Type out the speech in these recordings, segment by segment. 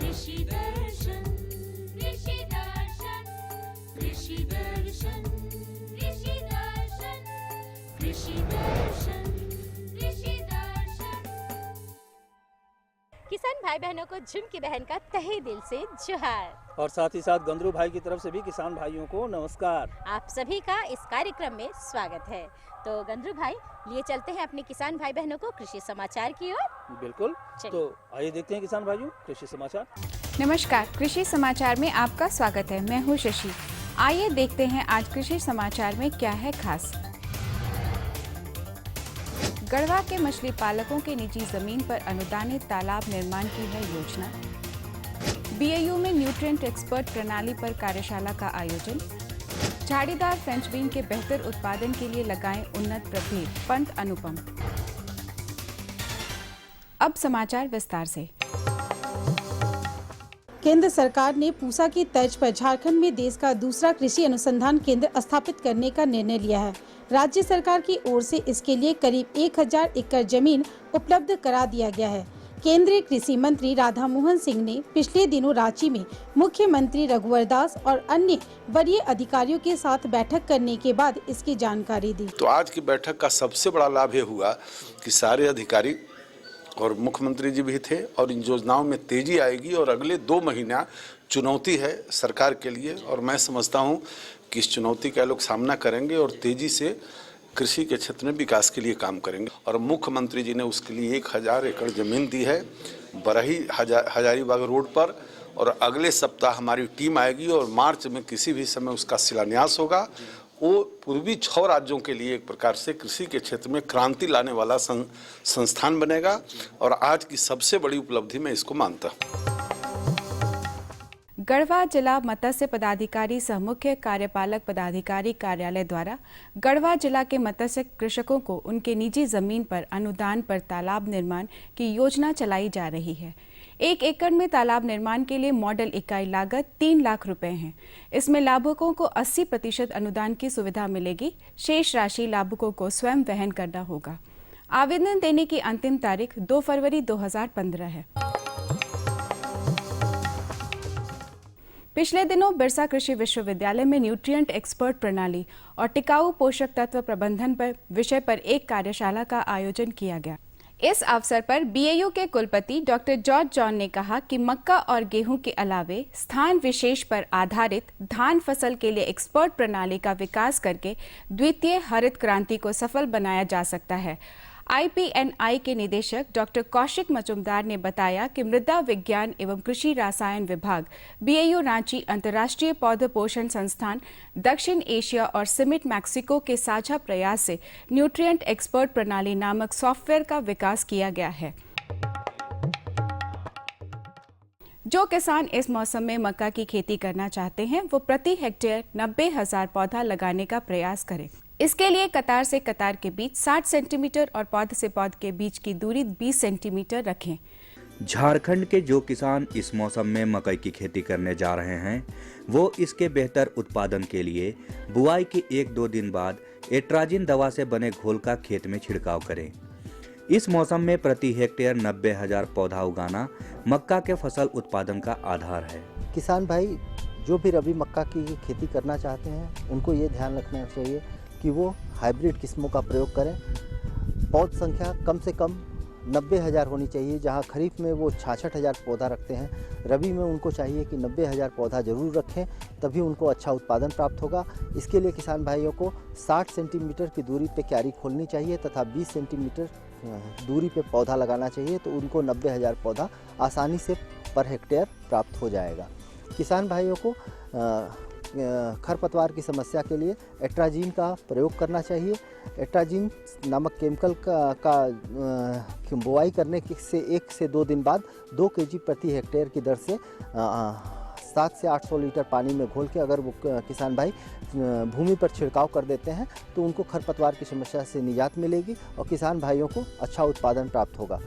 कृषि दर्शन, कृषि दर्शन, कृषि दर्शन, कृषि दर्शन, कृषि दर्शन, कृषि दर्शन। किसान भाई बहनों को झुमकी बहन का तहे दिल से जोहार और साथ ही साथ गंदरू भाई की तरफ से भी किसान भाइयों को नमस्कार। आप सभी का इस कार्यक्रम में स्वागत है। तो गंदरू भाई लिए चलते हैं अपने किसान भाई बहनों को कृषि समाचार की ओर। बिल्कुल, चलिए। तो आइए देखते हैं किसान भाइयों कृषि समाचार। नमस्कार, कृषि समाचार में आपका स्वागत है। मैं हूँ शशि। आइए देखते हैं आज कृषि समाचार में क्या है खास। गढ़वा के मछली पालकों के निजी जमीन पर अनुदानित तालाब निर्माण की है योजना। बीएयू में न्यूट्रिएंट एक्सपर्ट प्रणाली पर कार्यशाला का आयोजन। झाड़ीदार फ्रेंच बीन के बेहतर उत्पादन के लिए लगाएं उन्नत प्रभेद, पंत अनुपम। अब समाचार विस्तार से। केंद्र सरकार ने पूसा की तर्ज पर झारखंड में देश का दूसरा कृषि अनुसंधान केंद्र स्थापित करने का निर्णय लिया है। राज्य सरकार की ओर से इसके लिए करीब 1000 एकड़ जमीन उपलब्ध करा दिया गया है। केंद्रीय कृषि मंत्री राधा मोहन सिंह ने पिछले दिनों रांची में मुख्यमंत्री रघुवर दास और अन्य वरीय अधिकारियों के साथ बैठक करने के बाद इसकी जानकारी दी। तो आज की बैठक का सबसे बड़ा लाभ ये हुआ कि सारे अधिकारी और मुख्यमंत्री जी भी थे और इन योजनाओं में तेजी आएगी और अगले 2 महीना चुनौती है सरकार के लिए और मैं समझता हूँ कि इस चुनौती का लोग सामना करेंगे और तेजी से कृषि के क्षेत्र में विकास के लिए काम करेंगे। और मुख्यमंत्री जी ने उसके लिए 1000 एकड़ जमीन दी है बरही हजारीबाग रोड पर और अगले सप्ताह हमारी टीम आएगी और मार्च में किसी भी समय उसका शिलान्यास होगा। वो पूर्वी 6 राज्यों के लिए एक प्रकार से कृषि के क्षेत्र में क्रांति लाने वाला संस्थान बनेगा और आज की सबसे बड़ी उपलब्धि मैं इसको मानता हूँ। गढ़वा जिला मत्स्य पदाधिकारी सह मुख्य कार्यपालक पदाधिकारी कार्यालय द्वारा गढ़वा जिला के मत्स्य कृषकों को उनके निजी जमीन पर अनुदान पर तालाब निर्माण की योजना चलाई जा रही है। 1 एकड़ में तालाब निर्माण के लिए मॉडल इकाई लागत 3 लाख रुपए है। इसमें लाभुकों को 80% अनुदान की सुविधा मिलेगी। शेष राशि लाभुकों को स्वयं वहन करना होगा। आवेदन देने की अंतिम तारीख 2 फरवरी 2015 है। पिछले दिनों बिरसा कृषि विश्वविद्यालय में न्यूट्रिएंट एक्सपर्ट प्रणाली और टिकाऊ पोषक तत्व प्रबंधन पर विषय पर एक कार्यशाला का आयोजन किया गया। इस अवसर पर बीएयू के कुलपति डॉक्टर जॉर्ज जॉन ने कहा कि मक्का और गेहूं के अलावे स्थान विशेष पर आधारित धान फसल के लिए एक्सपर्ट प्रणाली का विकास करके द्वितीय हरित क्रांति को सफल बनाया जा सकता है। आईपीएनआई के निदेशक डॉक्टर कौशिक मजुमदार ने बताया कि मृदा विज्ञान एवं कृषि रसायन विभाग, बीएयू रांची, अंतर्राष्ट्रीय पौध पोषण संस्थान, दक्षिण एशिया और सिमिट मैक्सिको के साझा प्रयास से न्यूट्रिएंट एक्सपर्ट प्रणाली नामक सॉफ्टवेयर का विकास किया गया है। जो किसान इस मौसम में मक्का की खेती करना चाहते हैं वो प्रति हेक्टेयर 90,000 पौधा लगाने का प्रयास करें। इसके लिए कतार से कतार के बीच 60 सेंटीमीटर और पौध से पौध के बीच की दूरी 20 सेंटीमीटर रखें। झारखंड के जो किसान इस मौसम में मकई की खेती करने जा रहे हैं वो इसके बेहतर उत्पादन के लिए बुआई के 1-2 दिन बाद एट्राजिन दवा से बने घोल का खेत में छिड़काव करें। इस मौसम में प्रति हेक्टेयर 90,000 पौधा उगाना मक्का के फसल उत्पादन का आधार है। किसान भाई जो भी रबी मक्का की खेती करना चाहते हैं उनको ये ध्यान रखना चाहिए कि वो हाइब्रिड किस्मों का प्रयोग करें। पौध संख्या कम से कम 90,000 होनी चाहिए। जहां खरीफ में वो 66,000 पौधा रखते हैं, रबी में उनको चाहिए कि 90,000 पौधा जरूर रखें, तभी उनको अच्छा उत्पादन प्राप्त होगा। इसके लिए किसान भाइयों को 60 सेंटीमीटर की दूरी पे क्यारी खोलनी चाहिए तथा 20 सेंटीमीटर दूरी पे पौधा लगाना चाहिए, तो उनको 90,000 पौधा आसानी से पर हेक्टेयर प्राप्त हो जाएगा। किसान भाइयों को खरपतवार की समस्या के लिए एट्राजिन का प्रयोग करना चाहिए। एट्राजिन नामक केमिकल का बुआई करने से 1 से 2 दिन बाद 2 केजी प्रति हेक्टेयर की दर से 700 से 800 लीटर पानी में घोल के अगर वो किसान भाई भूमि पर छिड़काव कर देते हैं तो उनको खरपतवार की समस्या से निजात मिलेगी और किसान भाइयों को अच्छा उत्पादन प्राप्त होगा।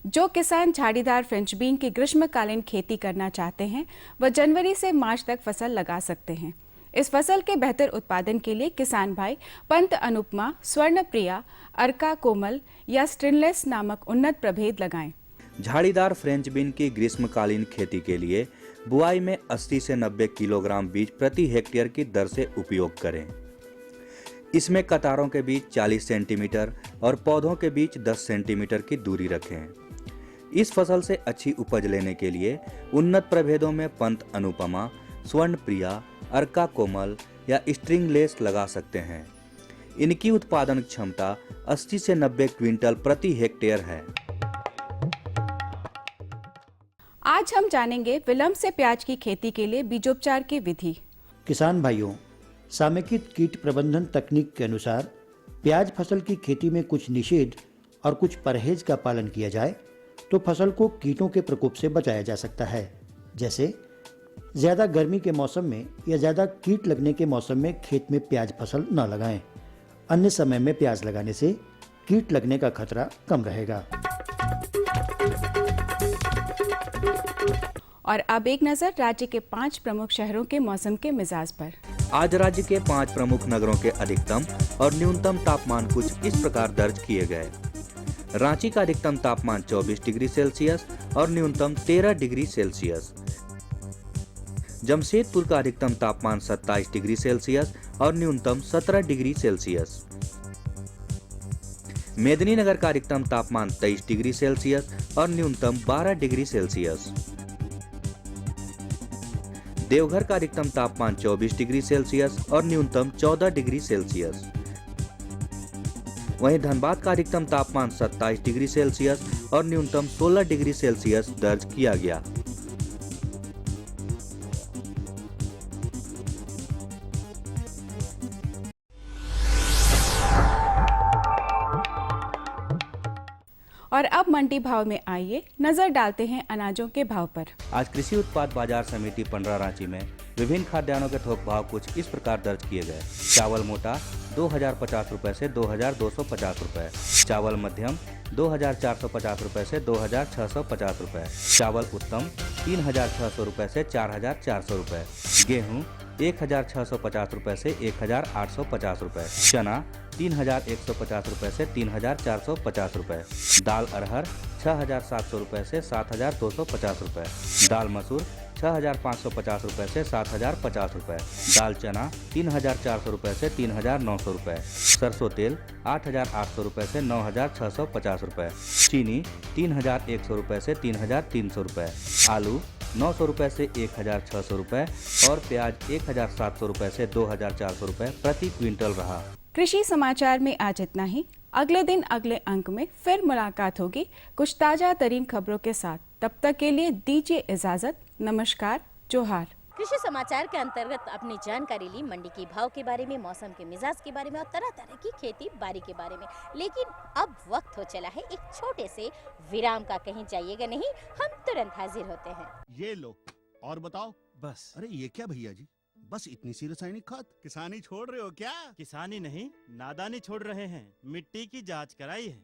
जो किसान झाड़ीदार फ्रेंच बीन की ग्रीष्मकालीन खेती करना चाहते हैं वह जनवरी से मार्च तक फसल लगा सकते हैं। इस फसल के बेहतर उत्पादन के लिए किसान भाई पंत अनुपमा, स्वर्ण प्रिया, अर्का कोमल या स्ट्रिनलेस नामक उन्नत प्रभेद लगाएं। झाड़ीदार फ्रेंच बीन की ग्रीष्मकालीन खेती के लिए बुआई में 80 से 90 किलोग्राम बीज प्रति हेक्टेयर की दर से उपयोग करें। इसमें कतारों के बीच 40 सेंटीमीटर और पौधों के बीच 10 सेंटीमीटर की दूरी रखें। इस फसल से अच्छी उपज लेने के लिए उन्नत प्रभेदों में पंत अनुपमा, स्वर्ण प्रिया, अर्का कोमल या स्ट्रिंगलेस लगा सकते हैं। इनकी उत्पादन क्षमता 80 से 90 क्विंटल प्रति हेक्टेयर है। आज हम जानेंगे विलंब से प्याज की खेती के लिए बीजोपचार की विधि। किसान भाइयों, समेकित कीट प्रबंधन तकनीक के अनुसार प्याज फसल की खेती में कुछ निषेध और कुछ परहेज का पालन किया जाए तो फसल को कीटों के प्रकोप से बचाया जा सकता है। जैसे ज़्यादा गर्मी के मौसम में या ज़्यादा कीट लगने के मौसम में खेत में प्याज फसल न लगाएं। अन्य समय में प्याज लगाने से कीट लगने का खतरा कम रहेगा। और अब एक नजर राज्य के 5 प्रमुख शहरों के मौसम के मिजाज पर। आज राज्य के 5 प्रमुख नगरों के अधिकतम और न्यूनतम तापमान कुछ इस प्रकार दर्ज किए गए। रांची का अधिकतम तापमान 24 डिग्री सेल्सियस और न्यूनतम 13 डिग्री सेल्सियस। जमशेदपुर का अधिकतम तापमान 27 डिग्री सेल्सियस और न्यूनतम 17 डिग्री सेल्सियस। मेदिनीनगर का अधिकतम तापमान 23 डिग्री सेल्सियस और न्यूनतम 12 डिग्री सेल्सियस। देवघर का अधिकतम तापमान 24 डिग्री सेल्सियस और न्यूनतम 14 डिग्री सेल्सियस। वहीं धनबाद का अधिकतम तापमान 27 डिग्री सेल्सियस और न्यूनतम 16 डिग्री सेल्सियस दर्ज किया गया। और अब मंडी भाव में आइए नजर डालते हैं अनाजों के भाव पर। आज कृषि उत्पाद बाजार समिति पंडरा रांची में विभिन्न खाद्यान्नों के थोक भाव कुछ इस प्रकार दर्ज किए गए। चावल मोटा 2050 रुपए से 2250 रुपए, चावल मध्यम 2450 रुपए से 2650 रुपए, चावल उत्तम 3600 रुपए से 4400 रुपए, गेहूं 1650 रुपए से 1850 रुपए, चना 3150 रुपए से 3450 रुपए, दाल अरहर 6700 रुपए से 7250 रुपए, दाल मसूर 6550 रुपए से 7050 रुपए, दाल चना 3400 रुपए से 3900 रुपए, सरसों तेल 8800 रुपए से 9650 रुपए, चीनी 3100 रुपए से 3300 रुपए, आलू 900 रुपए से 1600 रुपए और प्याज 1700 रुपए से 2400 रुपए प्रति क्विंटल रहा। कृषि समाचार में आज इतना ही। अगले दिन अगले अंक में फिर मुलाकात होगी कुछ ताजा तरीन खबरों के साथ। तब तक के लिए दीजिए इजाजत। नमस्कार, जोहार। कृषि समाचार के अंतर्गत अपनी जानकारी ली मंडी की भाव के बारे में, मौसम के मिजाज के बारे में और तरह तरह की खेती बाड़ी के बारे में। लेकिन अब वक्त हो चला है एक छोटे से विराम का। कहीं जाइएगा नहीं, हम तुरंत हाजिर होते हैं। ये लो और बताओ। बस। अरे ये क्या भैया जी, बस इतनी सी रासायनिक खाद? किसानी छोड़ रहे हो क्या? किसानी नहीं, नादानी छोड़ रहे हैं। मिट्टी की जांच कराई है।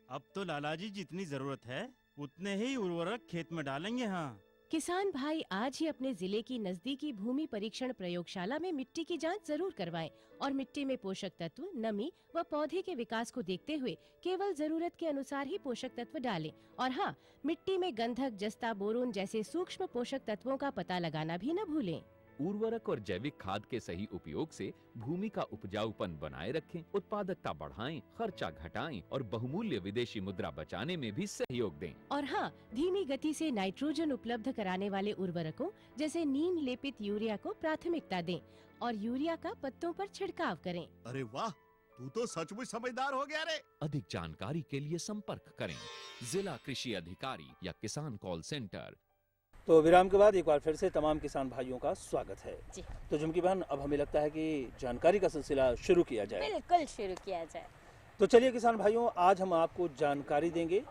अब तो लालाजी जितनी जरूरत है उतने ही उर्वरक खेत में डालेंगे। हाँ, किसान भाई आज ही अपने जिले की नजदीकी भूमि परीक्षण प्रयोगशाला में मिट्टी की जांच जरूर करवाएं और मिट्टी में पोषक तत्व, नमी व पौधे के विकास को देखते हुए केवल जरूरत के अनुसार ही पोषक तत्व डालें। और हाँ, मिट्टी में गंधक, जस्ता, बोरोन जैसे सूक्ष्म पोषक तत्वों का पता लगाना भी न भूलें। उर्वरक और जैविक खाद के सही उपयोग से भूमि का उपजाऊपन बनाए रखें, उत्पादकता बढ़ाएं, खर्चा घटाएं और बहुमूल्य विदेशी मुद्रा बचाने में भी सहयोग दें। और हाँ, धीमी गति से नाइट्रोजन उपलब्ध कराने वाले उर्वरकों जैसे नीम लेपित यूरिया को प्राथमिकता दें और यूरिया का पत्तों पर छिड़काव करें। अरे वाह, तू तो सचमुच समझदार हो गया रे। अधिक जानकारी के लिए संपर्क करें जिला कृषि अधिकारी या किसान कॉल सेंटर। तो विराम के बाद एक बार फिर से तमाम किसान भाइयों का स्वागत है जी। तो झुमकी बहन, अब हमें लगता है कि जानकारी का सिलसिला शुरू किया जाए। बिल्कुल शुरू किया जाए। तो चलिए किसान भाइयों, आज हम आपको जानकारी देंगे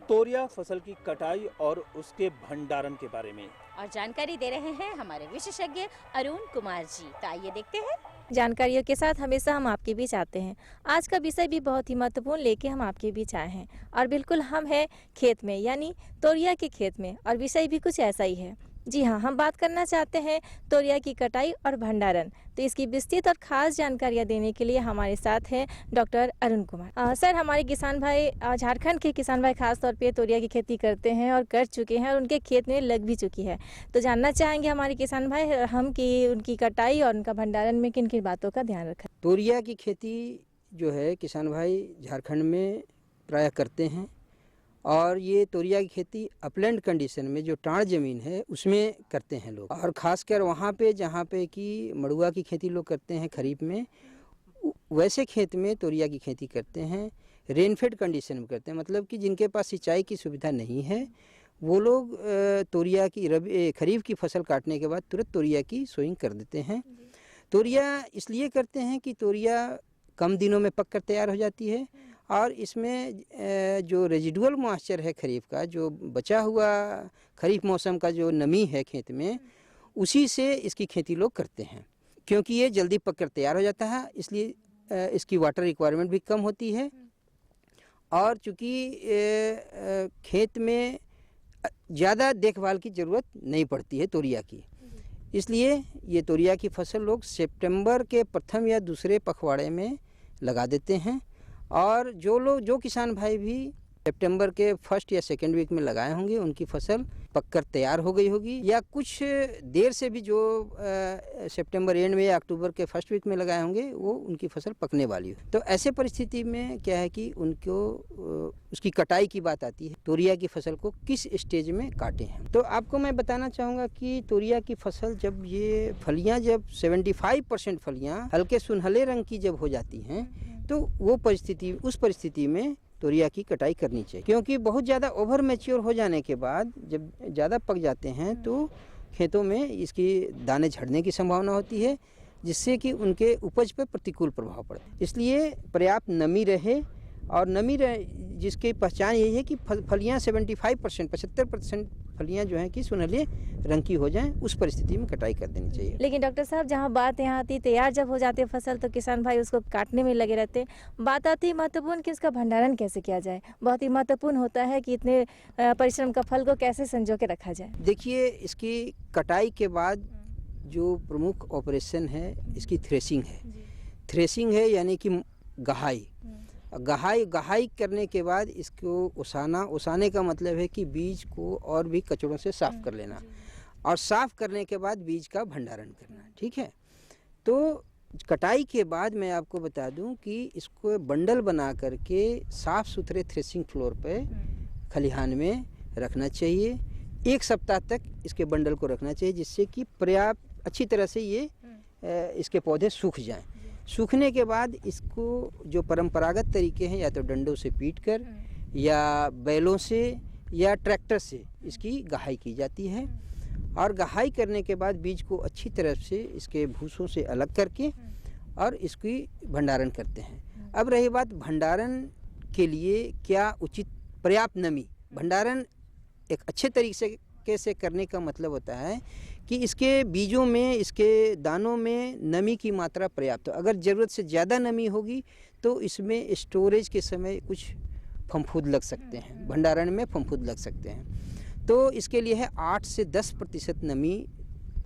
तोरिया फसल की कटाई और उसके भंडारण के बारे में। और जानकारी दे रहे हैं हमारे विशेषज्ञ अरुण कुमार जी। तो आइए देखते हैं। जानकारियों के साथ हमेशा हम आपके बीच आते हैं। आज का विषय भी बहुत ही महत्वपूर्ण लेके हम आपके बीच आए हैं और बिल्कुल हम हैं खेत में, यानी तोरिया के खेत में, और विषय भी कुछ ऐसा ही है। जी हाँ, हम बात करना चाहते हैं तोरिया की कटाई और भंडारण। तो इसकी विस्तृत और खास जानकारियाँ देने के लिए हमारे साथ हैं डॉक्टर अरुण कुमार। सर, हमारे किसान भाई, झारखंड के किसान भाई खास तौर पे तोरिया की खेती करते हैं और कर चुके हैं और उनके खेत में लग भी चुकी है। तो जानना चाहेंगे हमारे किसान भाई हम कि उनकी कटाई और उनका भंडारण में किन किन बातों का ध्यान रखें। तोरिया की खेती जो है किसान भाई झारखंड में प्रायः करते हैं और ये तोरिया की खेती अपलैंड कंडीशन में जो टाण ज़मीन है उसमें करते हैं लोग, और ख़ासकर वहाँ पे जहाँ पे कि मड़ुआ की खेती लोग करते हैं खरीफ में, वैसे खेत में तोरिया की खेती करते हैं। रेनफेड कंडीशन में करते हैं, मतलब कि जिनके पास सिंचाई की सुविधा नहीं है वो लोग तोरिया की खरीफ की फसल काटने के बाद तुरंत तोरिया की सोइंग कर देते हैं। तोरिया इसलिए करते हैं कि तोरिया कम दिनों में पक कर तैयार हो जाती है और इसमें जो रेजिडुअल मॉइस्चर है खरीफ का, जो बचा हुआ खरीफ मौसम का जो नमी है खेत में, उसी से इसकी खेती लोग करते हैं। क्योंकि ये जल्दी पक कर तैयार हो जाता है इसलिए इसकी वाटर रिक्वायरमेंट भी कम होती है, और चूँकि खेत में ज़्यादा देखभाल की ज़रूरत नहीं पड़ती है तोरिया की, इसलिए ये तोरिया की फसल लोग सितंबर के प्रथम या दूसरे पखवाड़े में लगा देते हैं। और जो किसान भाई भी सितंबर के फर्स्ट या सेकेंड वीक में लगाए होंगे उनकी फसल पककर तैयार हो गई होगी, या कुछ देर से भी जो सितंबर एंड में या अक्टूबर के फर्स्ट वीक में लगाए होंगे वो उनकी फसल पकने वाली हो। तो ऐसे परिस्थिति में क्या है कि उनको उसकी कटाई की बात आती है, तोरिया की फसल को किस स्टेज में काटें हैं। तो आपको मैं बताना चाहूँगा कि तोरिया की फसल जब ये फलियाँ जब 75% फलियाँ हल्के सुनहले रंग की जब हो जाती हैं तो उस परिस्थिति में तोरिया की कटाई करनी चाहिए, क्योंकि बहुत ज़्यादा ओवर मैच्योर हो जाने के बाद जब ज़्यादा पक जाते हैं तो खेतों में इसकी दाने झड़ने की संभावना होती है, जिससे कि उनके उपज पर प्रतिकूल प्रभाव पड़े। इसलिए पर्याप्त नमी रहे, और जिसकी पहचान यही है कि फलियाँ 75% फलियाँ जो हैं कि सुनहले रंग की हो जाएं, उस परिस्थिति में कटाई कर देनी चाहिए। लेकिन डॉक्टर साहब, जहाँ बात यहाँ आती तैयार जब हो जाती है फसल तो किसान भाई उसको काटने में लगे रहते हैं। बात आती है महत्वपूर्ण कि उसका भंडारण कैसे किया जाए। बहुत ही महत्वपूर्ण होता है कि इतने परिश्रम का फल को कैसे संजो के रखा जाए। देखिए, इसकी कटाई के बाद जो प्रमुख ऑपरेशन है इसकी थ्रेसिंग है। थ्रेसिंग है यानी कि गहाई करने के बाद इसको ओसाने का मतलब है कि बीज को और भी कचड़ों से साफ कर लेना, और साफ करने के बाद बीज का भंडारण करना। ठीक है, तो कटाई के बाद मैं आपको बता दूं कि इसको बंडल बना करके साफ सुथरे थ्रेसिंग फ्लोर पे खलिहान में रखना चाहिए। 1 सप्ताह तक इसके बंडल को रखना चाहिए, जिससे कि पर्याप्त अच्छी तरह से ये इसके पौधे सूख जाएं। सूखने के बाद इसको जो परंपरागत तरीके हैं, या तो डंडों से पीटकर या बैलों से या ट्रैक्टर से इसकी गहाई की जाती है, और गहाई करने के बाद बीज को अच्छी तरह से इसके भूसों से अलग करके और इसकी भंडारण करते हैं। अब रही बात भंडारण के लिए क्या उचित पर्याप्त नमी, भंडारण एक अच्छे तरीके से करने का मतलब होता है कि इसके बीजों में, इसके दानों में नमी की मात्रा पर्याप्त हो। अगर ज़रूरत से ज़्यादा नमी होगी तो इसमें स्टोरेज के समय कुछ फफूंद लग सकते हैं, भंडारण में फफूंद लग सकते हैं। तो इसके लिए है 8 से 10% नमी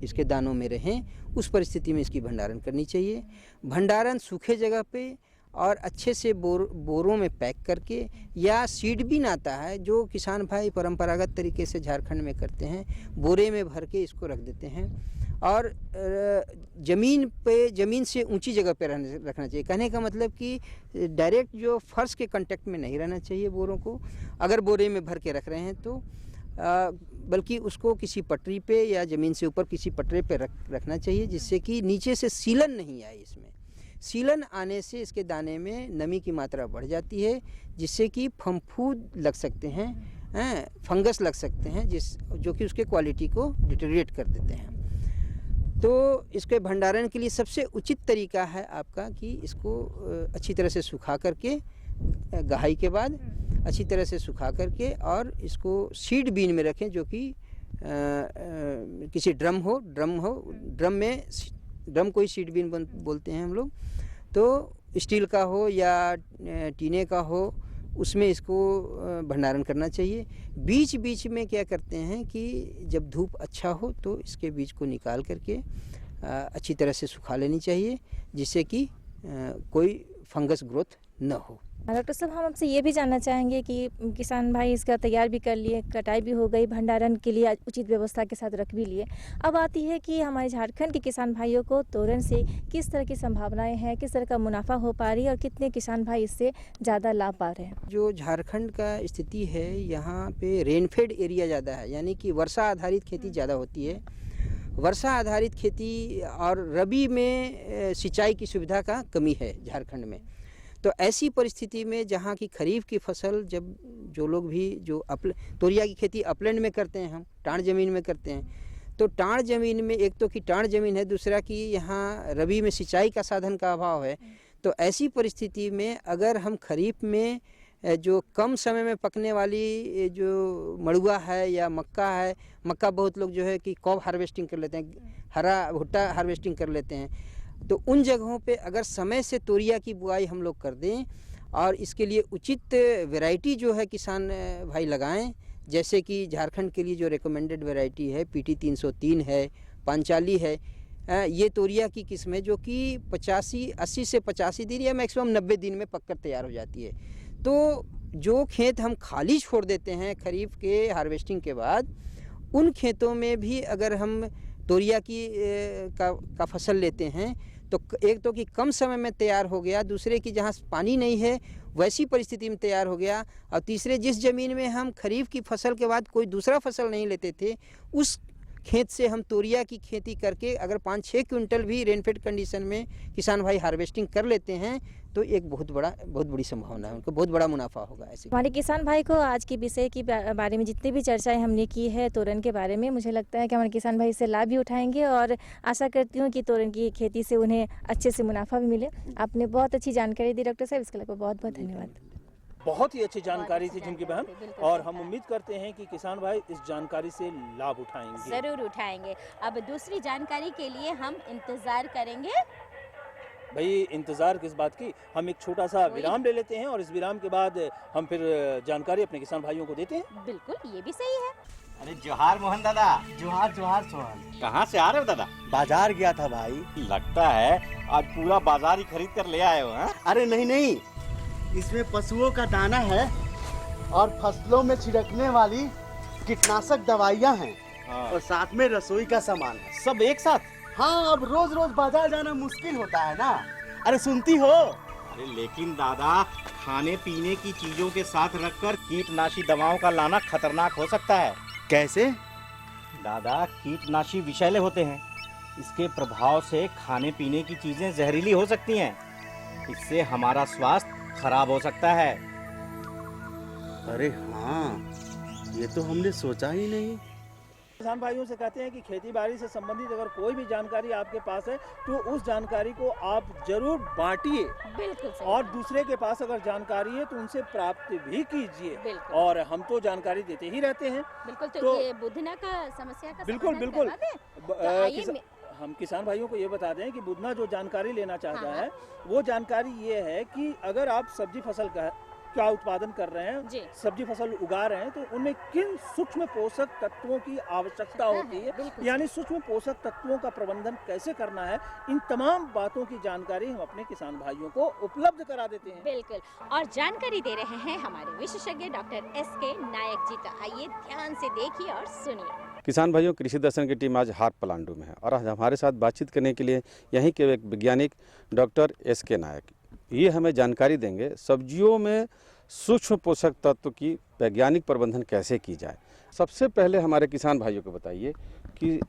इसके दानों में रहें, उस परिस्थिति में इसकी भंडारण करनी चाहिए। भंडारण सूखे जगह पे और अच्छे से बोरों में पैक करके, या सीड बीन आता है जो किसान भाई परंपरागत तरीके से झारखंड में करते हैं, बोरे में भर के इसको रख देते हैं, और ज़मीन से ऊंची जगह पे रखना चाहिए। कहने का मतलब कि डायरेक्ट जो फर्श के कांटेक्ट में नहीं रहना चाहिए बोरों को, अगर बोरे में भर के रख रहे हैं तो, बल्कि उसको किसी पटरी पे या ज़मीन से ऊपर किसी पटरे पे रखना चाहिए, जिससे कि नीचे से सीलन नहीं आए। इसमें सीलन आने से इसके दाने में नमी की मात्रा बढ़ जाती है, जिससे कि फफूंद लग सकते हैं, फंगस लग सकते हैं, जो कि उसके क्वालिटी को डिटेरिएट कर देते हैं। तो इसके भंडारण के लिए सबसे उचित तरीका है आपका कि इसको अच्छी तरह से सुखा करके, गहाई के बाद अच्छी तरह से सुखा करके, और इसको सीड बीन में रखें, जो कि किसी ड्रम को ही सीड बीन बोलते हैं हम लोग। तो स्टील का हो या टीने का हो, उसमें इसको भंडारण करना चाहिए। बीच बीच में क्या करते हैं कि जब धूप अच्छा हो तो इसके बीज को निकाल करके अच्छी तरह से सुखा लेनी चाहिए, जिससे कि कोई फंगस ग्रोथ न हो। डॉक्टर साहब, हम आपसे ये भी जानना चाहेंगे कि किसान भाई इसका तैयार भी कर लिए, कटाई भी हो गई, भंडारण के लिए उचित व्यवस्था के साथ रख भी लिए। अब आती है कि हमारे झारखंड के किसान भाइयों को तोरन से किस तरह की संभावनाएं हैं, किस तरह का मुनाफा हो पा रही है और कितने किसान भाई इससे ज़्यादा लाभ पा रहे हैं। जो झारखंड का स्थिति है, यहाँ पे रेनफेड एरिया ज़्यादा है, यानी कि वर्षा आधारित खेती ज़्यादा होती है। वर्षा आधारित खेती और रबी में सिंचाई की सुविधा का कमी है झारखंड में। तो ऐसी परिस्थिति में जहाँ की खरीफ की फसल, जब जो लोग भी जो तोरिया की खेती अपलैंड में करते हैं, हम टाण ज़मीन में करते हैं, तो टाण ज़मीन में एक तो कि टाण ज़मीन है, दूसरा कि यहाँ रबी में सिंचाई का साधन का अभाव है। तो ऐसी परिस्थिति में अगर हम खरीफ में जो कम समय में पकने वाली जो मड़ुआ है या मक्का है, मक्का बहुत लोग जो है कि कॉब हार्वेस्टिंग कर लेते हैं, हरा भुट्टा हार्वेस्टिंग कर लेते हैं, तो उन जगहों पे अगर समय से तोरिया की बुआई हम लोग कर दें और इसके लिए उचित वैरायटी जो है किसान भाई लगाएं, जैसे कि झारखंड के लिए जो रिकमेंडेड वैरायटी है PT 303 है, पांचाली है, ये तोरिया की किस्म है जो कि 80 से 85 दिन या मैक्सिमम 90 दिन में पककर तैयार हो जाती है। तो जो खेत हम खाली छोड़ देते हैं खरीफ के हार्वेस्टिंग के बाद, उन खेतों में भी अगर हम तोरिया का फसल लेते हैं तो एक तो कि कम समय में तैयार हो गया, दूसरे कि जहाँ पानी नहीं है वैसी परिस्थिति में तैयार हो गया, और तीसरे जिस ज़मीन में हम खरीफ की फसल के बाद कोई दूसरा फसल नहीं लेते थे, उस खेत से हम तोरिया की खेती करके अगर 5-6 क्विंटल भी रेनफेड कंडीशन में किसान भाई हार्वेस्टिंग कर लेते हैं तो एक बहुत बड़ी संभावना है, उनको बहुत बड़ा मुनाफा होगा। ऐसे हमारे किसान भाई को आज के विषय के बारे में जितनी भी चर्चाएं हमने की है तोरन के बारे में, मुझे लगता है कि हमारे किसान भाई इससे लाभ भी उठाएंगे और आशा करती हूँ कि तोरन की खेती से उन्हें अच्छे से मुनाफा भी मिले। आपने बहुत अच्छी जानकारी दी डॉक्टर साहब, इसके लिए बहुत बहुत धन्यवाद। बहुत ही अच्छी जानकारी थी झुमकी बहन, और हम उम्मीद करते हैं कि किसान भाई इस जानकारी से लाभ उठाएंगे। जरूर उठाएंगे। अब दूसरी जानकारी के लिए हम इंतजार करेंगे। भाई इंतजार किस बात की, हम एक छोटा सा विराम ले लेते हैं और इस विराम के बाद हम फिर जानकारी अपने किसान भाइयों को देते हैं। बिल्कुल, ये भी सही है। अरे जोहार मोहन दादा। जोहार जोहार सोहन। कहाँ से आ रहे हो दादा? बाजार गया था भाई। लगता है आज पूरा बाजार ही खरीद कर ले आए हो। हैं? अरे नहीं, इसमें पशुओं का दाना है और फसलों में छिड़कने वाली कीटनाशक दवाइयाँ हैं और साथ में रसोई का सामान है, सब एक साथ। हाँ, अब रोज रोज बाजार जाना मुश्किल होता है ना। अरे सुनती हो? अरे लेकिन दादा, खाने पीने की चीजों के साथ रखकर कीटनाशी दवाओं का लाना खतरनाक हो सकता है। कैसे? दादा, कीटनाशी विषैले होते हैं, इसके प्रभाव से खाने पीने की चीजें जहरीली हो सकती हैं, इससे हमारा स्वास्थ्य खराब हो सकता है। अरे हाँ, ये तो हमने सोचा ही नहीं। किसान भाइयों से कहते हैं कि खेती बाड़ी से संबंधित अगर कोई भी जानकारी आपके पास है तो उस जानकारी को आप जरूर बांटिए। बिल्कुल सही। और दूसरे के पास अगर जानकारी है तो उनसे प्राप्त भी कीजिए, और हम तो जानकारी देते ही रहते हैं। बिल्कुल। तो ये बुधना का समस्या का बिल्कुल बिल्कुल हम किसान भाइयों को ये बता दें कि बुधना जो जानकारी लेना चाहता है वो जानकारी ये है कि अगर आप सब्जी फसल का उत्पादन कर रहे हैं, सब्जी फसल उगा रहे हैं, तो उनमें किन सूक्ष्म पोषक तत्वों की आवश्यकता होती है, यानी सूक्ष्म पोषक तत्वों का प्रबंधन कैसे करना है, इन तमाम बातों की जानकारी हम अपने किसान भाइयों को उपलब्ध करा देते हैं। बिल्कुल, और जानकारी दे रहे हैं हमारे विशेषज्ञ डॉक्टर SK नायक जी। तो आइए ध्यान से देखिए और सुनिए। किसान भाइयों, कृषि दर्शन की टीम आज हाट पलांडू में है और आज हमारे साथ बातचीत करने के लिए यहीं के एक वैज्ञानिक डॉक्टर SK नायक, ये हमें जानकारी देंगे सब्जियों में सूक्ष्म पोषक तत्व की वैज्ञानिक प्रबंधन कैसे की जाए। सबसे पहले हमारे किसान भाइयों को बताइए कि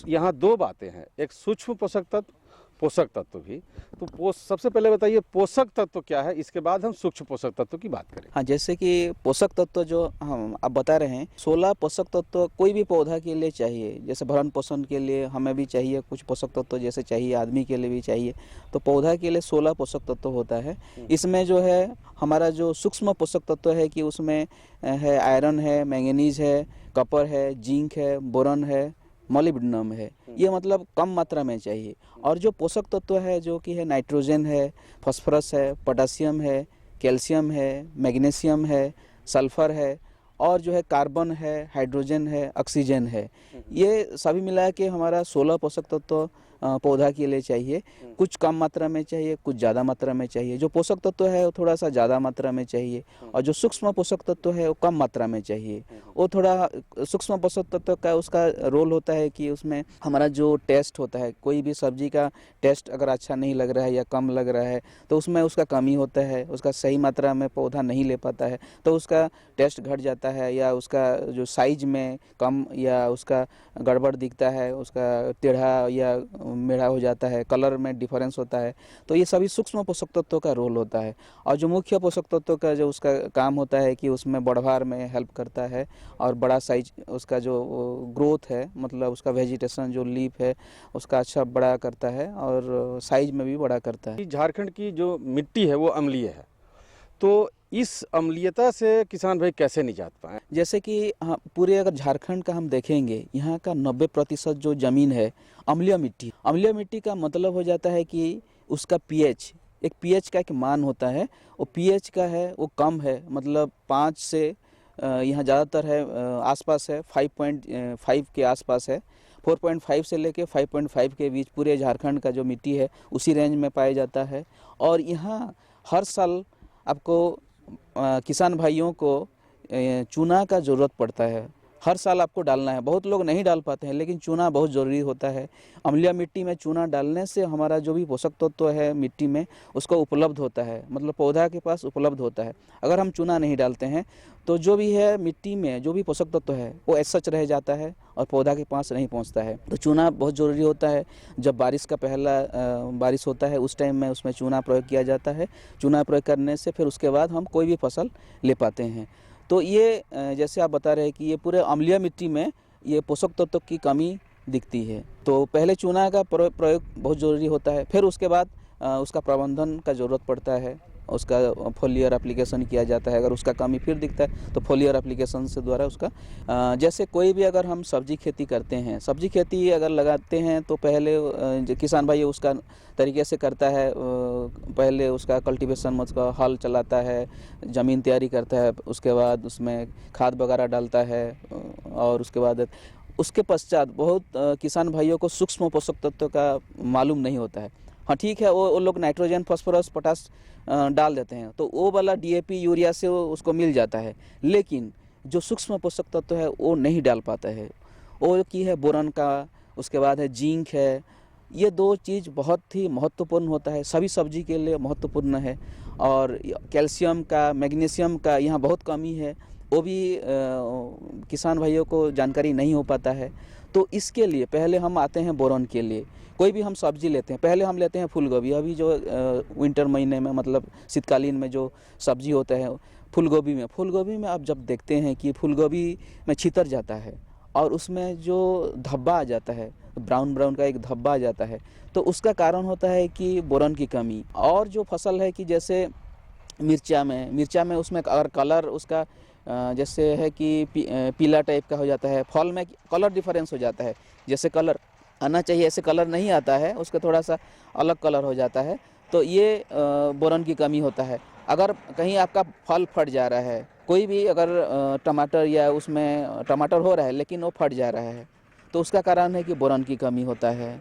यहाँ दो बातें हैं, एक सूक्ष्म पोषक तत्व, पोषक तत्व भी। तो सबसे पहले बताइए पोषक तत्व क्या है, इसके बाद हम सूक्ष्म पोषक तत्व की बात करें। हाँ, जैसे कि पोषक तत्व जो हम आप बता रहे हैं, 16 पोषक तत्व कोई भी पौधा के लिए चाहिए। जैसे भरण पोषण के लिए हमें भी चाहिए कुछ पोषक तत्व, जैसे चाहिए आदमी के लिए भी चाहिए, तो पौधा के लिए 16 पोषक तत्व होता है। इसमें जो है हमारा जो सूक्ष्म पोषक तत्व है कि उसमें है आयरन है, मैंगनीज है, कॉपर है, जिंक है, बोरन है, मॉलिब्डेनम है, ये मतलब कम मात्रा में चाहिए। और जो पोषक तत्व है जो कि है नाइट्रोजन है, फास्फोरस है, पोटासियम है, कैल्शियम है, मैग्नीशियम है, सल्फर है और जो है कार्बन है, हाइड्रोजन है, ऑक्सीजन है। ये सभी मिला के हमारा 16 पोषक तत्व पौधा के लिए चाहिए। कुछ कम मात्रा में चाहिए, कुछ ज़्यादा मात्रा में चाहिए। जो पोषक तत्व है वो थोड़ा सा ज़्यादा मात्रा में चाहिए और जो सूक्ष्म पोषक तत्व है वो कम मात्रा में चाहिए। वो थोड़ा सूक्ष्म पोषक तत्व का उसका रोल होता है कि उसमें हमारा जो टेस्ट होता है, कोई भी सब्जी का टेस्ट अगर अच्छा नहीं लग रहा है या कम लग रहा है तो उसमें उसका कमी होता है, उसका सही मात्रा में पौधा नहीं ले पाता है तो उसका टेस्ट घट जाता है या उसका जो साइज में कम या उसका गड़बड़ दिखता है, उसका टेढ़ा या मेढ़ा हो जाता है, कलर में डिफरेंस होता है। तो ये सभी सूक्ष्म पोषक तत्वों का रोल होता है। और जो मुख्य पोषक तत्वों का जो उसका काम होता है कि उसमें बढ़वार में हेल्प करता है और बड़ा साइज उसका जो ग्रोथ है, मतलब उसका वेजिटेशन जो लीफ है उसका अच्छा बड़ा करता है और साइज में भी बड़ा करता है। झारखंड की जो मिट्टी है वो अम्लीय है, तो इस अम्लीयता से किसान भाई कैसे निजात पाए? जैसे कि पूरे अगर झारखंड का हम देखेंगे, यहाँ का 90% जो ज़मीन है अम्लीय मिट्टी। अम्लीय मिट्टी का मतलब हो जाता है कि उसका पीएच, एक पीएच का एक मान होता है, वो पीएच का है वो कम है, मतलब 5 से यहाँ ज़्यादातर है आसपास है 5.5 के आसपास है। 4.5 से लेके 5.5 के बीच पूरे झारखंड का जो मिट्टी है उसी रेंज में पाया जाता है। और यहाँ हर साल आपको किसान भाइयों को चूना का ज़रूरत पड़ता है, हर साल आपको डालना है। बहुत लोग नहीं डाल पाते हैं लेकिन चूना बहुत ज़रूरी होता है। अम्लीय मिट्टी में चूना डालने से हमारा जो भी पोषक तत्व है मिट्टी में उसको उपलब्ध होता है, मतलब पौधा के पास उपलब्ध होता है। अगर हम चूना नहीं डालते हैं तो जो भी है मिट्टी में जो भी पोषक तत्व है वो ऐसा सच रह जाता है और पौधा के पास नहीं पहुंचता है। तो चूना बहुत ज़रूरी होता है। जब बारिश का पहला बारिश होता है उस टाइम में उसमें चूना प्रयोग किया जाता है। चूना प्रयोग करने से फिर उसके बाद हम कोई भी फसल ले पाते हैं। तो ये जैसे आप बता रहे हैं कि ये पूरे अम्लीय मिट्टी में ये पोषक तत्व की कमी दिखती है, तो पहले चूना का प्रयोग बहुत ज़रूरी होता है। फिर उसके बाद उसका प्रबंधन का ज़रूरत पड़ता है, उसका फोलियर एप्लीकेशन किया जाता है। अगर उसका कमी फिर दिखता है तो फोलियर एप्लीकेशन से द्वारा उसका जैसे कोई भी अगर हम सब्जी खेती करते हैं, सब्जी खेती अगर लगाते हैं तो पहले किसान भाई उसका तरीके से करता है। पहले उसका कल्टीवेशन उसका हल चलाता है, ज़मीन तैयारी करता है, उसके बाद उसमें खाद वगैरह डालता है और उसके पश्चात बहुत किसान भाइयों को सूक्ष्म पोषक तत्व का मालूम नहीं होता है। हाँ ठीक है, वो लोग नाइट्रोजन, फास्फोरस, पोटास डाल देते हैं तो वो वाला डीएपी यूरिया से उसको मिल जाता है, लेकिन जो सूक्ष्म पोषक तत्व है वो नहीं डाल पाता है। वो की है बोरन का, उसके बाद है जिंक है। ये दो चीज़ बहुत ही महत्वपूर्ण होता है, सभी सब्जी के लिए महत्वपूर्ण है। और कैल्शियम का, मैग्नीशियम का यहाँ बहुत कमी है, वो भी किसान भाइयों को जानकारी नहीं हो पाता है। तो इसके लिए पहले हम आते हैं बोरन के लिए। कोई भी हम सब्जी लेते हैं, पहले हम लेते हैं फूल गोभी। अभी जो विंटर महीने में मतलब शीतकालीन में जो सब्जी होता है फूल गोभी में आप जब देखते हैं कि फूल गोभी में छितर जाता है और उसमें जो धब्बा आ जाता है, ब्राउन का एक धब्बा आ जाता है, तो उसका कारण होता है कि बोरन की कमी। और जो फसल है कि जैसे मिर्चा में उसमें अगर कलर उसका जैसे है कि पीला टाइप का हो जाता है, फल में कलर डिफरेंस हो जाता है, जैसे कलर आना चाहिए ऐसे कलर नहीं आता है, उसका थोड़ा सा अलग कलर हो जाता है, तो ये बोरन की कमी होता है। अगर कहीं आपका फल फट जा रहा है, कोई भी अगर टमाटर या उसमें टमाटर हो रहा है लेकिन वो फट जा रहा है, तो उसका कारण है कि बोरन की कमी होता है।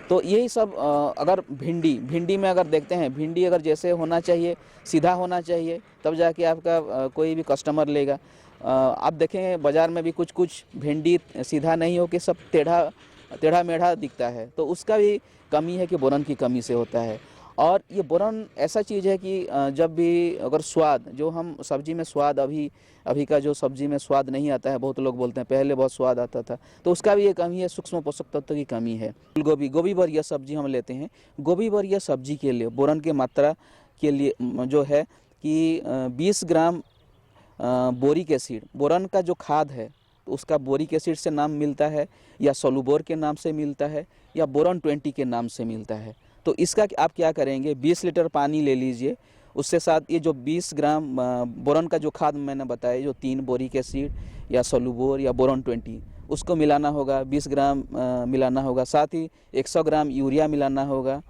तो यही सब अगर भिंडी में अगर देखते हैं, भिंडी अगर जैसे होना चाहिए सीधा होना चाहिए तब जाके आपका कोई भी कस्टमर लेगा। आप देखें बाज़ार में भी कुछ भिंडी सीधा नहीं हो के सब टेढ़ा मेढ़ा दिखता है, तो उसका भी कमी है कि बोरन की कमी से होता है। और ये बोरन ऐसा चीज़ है कि जब भी अगर स्वाद जो हम सब्जी में स्वाद अभी का जो सब्जी में स्वाद नहीं आता है, बहुत लोग बोलते हैं पहले बहुत स्वाद आता था, तो उसका भी ये कमी है, सूक्ष्म पोषक तत्व की कमी है। गोभी वर्गीय सब्जी हम लेते हैं, गोभी वर्गीय सब्जी के लिए बोरन की मात्रा के लिए जो है कि 20 ग्राम बोरिक एसिड, बोरन का जो खाद है तो उसका बोरिक एसिड से नाम मिलता है या सोलुबोर के नाम से मिलता है या बोरन 20 के नाम से मिलता है। तो इसका आप क्या करेंगे, 20 लीटर पानी ले लीजिए, उससे साथ ये जो 20 ग्राम बोरन का जो खाद मैंने बताया, जो 3 बोरिक एसिड या सोलुबोर या बोरन 20 उसको मिलाना होगा, 20 ग्राम मिलाना होगा, साथ ही 100 ग्राम यूरिया मिलाना होगा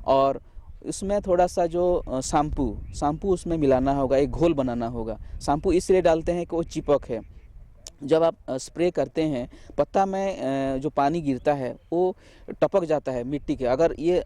और इसमें थोड़ा सा जो शैम्पू उसमें मिलाना होगा, एक घोल बनाना होगा। शैम्पू इसलिए डालते हैं कि वो चिपक है। जब आप स्प्रे करते हैं पत्ता में जो पानी गिरता है वो टपक जाता है मिट्टी के। अगर ये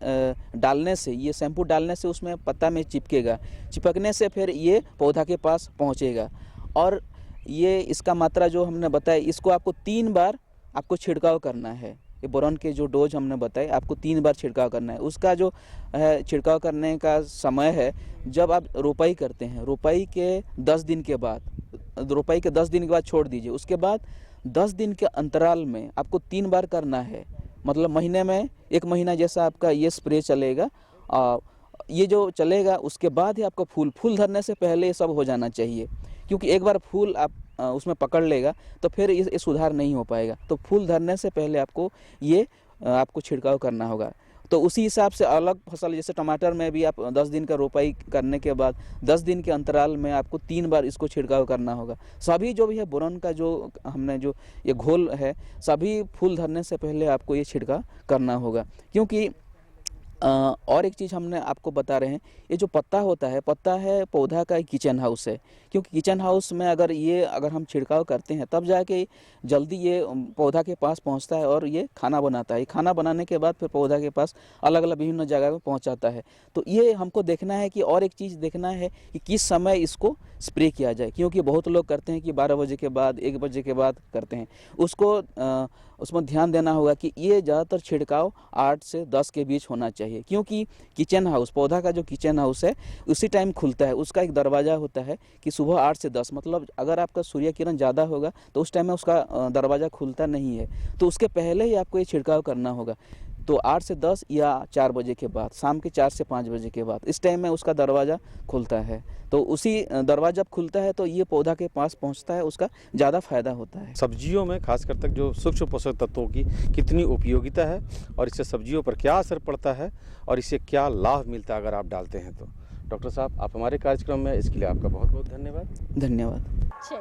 डालने से, ये शैम्पू डालने से उसमें पत्ता में चिपकेगा, चिपकने से फिर ये पौधा के पास पहुंचेगा। और ये इसका मात्रा जो हमने बताया, इसको आपको 3 बार आपको छिड़काव करना है। ये बोरॉन के जो डोज हमने बताए आपको 3 बार छिड़काव करना है। उसका जो है छिड़काव करने का समय है जब आप रोपाई करते हैं, रोपाई के 10 दिन के बाद, रोपाई के 10 दिन के बाद छोड़ दीजिए। उसके बाद 10 दिन के अंतराल में आपको 3 बार करना है। मतलब महीने में 1 महीना जैसा आपका ये स्प्रे चलेगा। ये जो चलेगा उसके बाद ही आपका फूल धरने से पहले ये सब हो जाना चाहिए, क्योंकि एक बार फूल आप उसमें पकड़ लेगा तो फिर ये सुधार नहीं हो पाएगा। तो फूल धरने से पहले आपको ये आपको छिड़काव करना होगा। तो उसी हिसाब से अलग फसल, जैसे टमाटर में भी आप 10 दिन का रोपाई करने के बाद 10 दिन के अंतराल में आपको 3 बार इसको छिड़काव करना होगा। सभी जो भी है बोरॉन का जो हमने जो ये घोल है, सभी फूल धरने से पहले आपको ये छिड़काव करना होगा। क्योंकि और एक चीज़ हमने आपको बता रहे हैं, ये जो पत्ता होता है, पत्ता है पौधा का एक किचन हाउस है। क्योंकि किचन हाउस में अगर हम छिड़काव करते हैं तब जाके जल्दी ये पौधा के पास पहुंचता है और ये खाना बनाता है। खाना बनाने के बाद फिर पौधा के पास अलग अलग विभिन्न जगह पर पहुंचाता है। तो ये हमको देखना है कि, और एक चीज़ देखना है कि किस समय इसको स्प्रे किया जाए। क्योंकि बहुत लोग करते हैं कि 12 बजे के बाद, 1 बजे के बाद करते हैं। उसमें ध्यान देना होगा कि ये ज़्यादातर छिड़काव 8 से 10 के बीच होना चाहिए। क्योंकि किचन हाउस, पौधा का जो किचन हाउस है उसी टाइम खुलता है। उसका एक दरवाज़ा होता है कि सुबह 8 से 10, मतलब अगर आपका सूर्य किरण ज़्यादा होगा तो उस टाइम में उसका दरवाज़ा खुलता नहीं है। तो उसके पहले ही आपको ये छिड़काव करना होगा। तो 8 से 10 या 4 बजे के बाद, शाम के 4 से 5 बजे के बाद, इस टाइम में उसका दरवाज़ा खुलता है। तो उसी दरवाज़ा जब खुलता है तो ये पौधा के पास पहुंचता है, उसका ज़्यादा फायदा होता है। सब्जियों में खासकर तक जो सूक्ष्म पोषक तत्वों की कितनी उपयोगिता है और इससे सब्जियों पर क्या असर पड़ता है और इससे क्या लाभ मिलता है अगर आप डालते हैं तो। डॉक्टर साहब, आप हमारे कार्यक्रम में, इसके लिए आपका बहुत बहुत धन्यवाद। धन्यवाद।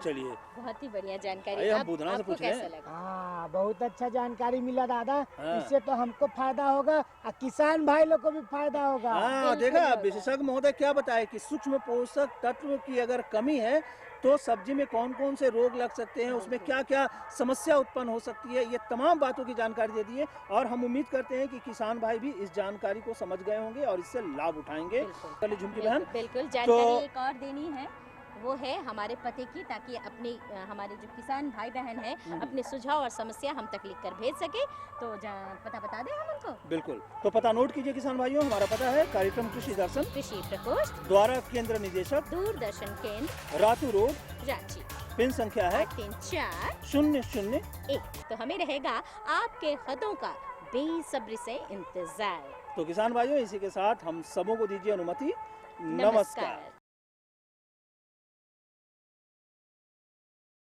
चलिए, बहुत ही बढ़िया जानकारी। आइए हम बुधना से पूछ कैसा लगा? हाँ, बहुत अच्छा जानकारी मिला दादा। हाँ। इससे तो हमको फायदा होगा और किसान भाई लोग को भी फायदा होगा। हाँ, देखा विशेषज्ञ महोदय क्या बताए कि सूक्ष्म पोषक तत्व की अगर कमी है तो सब्जी में कौन कौन से रोग लग सकते हैं, उसमें क्या क्या समस्या उत्पन्न हो सकती है, ये तमाम बातों की जानकारी दे दी है। और हम उम्मीद करते हैं कि किसान भाई भी इस जानकारी को समझ गए होंगे और इससे लाभ उठाएंगे। चलिए झुमकी बहन, बिल्कुल जानकारी एक और देनी है, वो है हमारे पते की, ताकि अपने हमारे जो किसान भाई बहन है अपने सुझाव और समस्या हम तक लिख कर भेज सके। तो पता बता दें हम उनको। बिल्कुल, तो पता नोट कीजिए किसान भाइयों। हमारा पता है कार्यक्रम कृषि दर्शन, कृषि प्रकोष्ठ, द्वारा केंद्र निदेशक, दूरदर्शन केंद्र, रातू रोड, रांची। पिन संख्या है 834-001। तो हमें रहेगा आपके खतों का बेसब्री से इंतजार। तो किसान भाइयों, इसी के साथ हम सबों को दीजिए अनुमति। नमस्कार।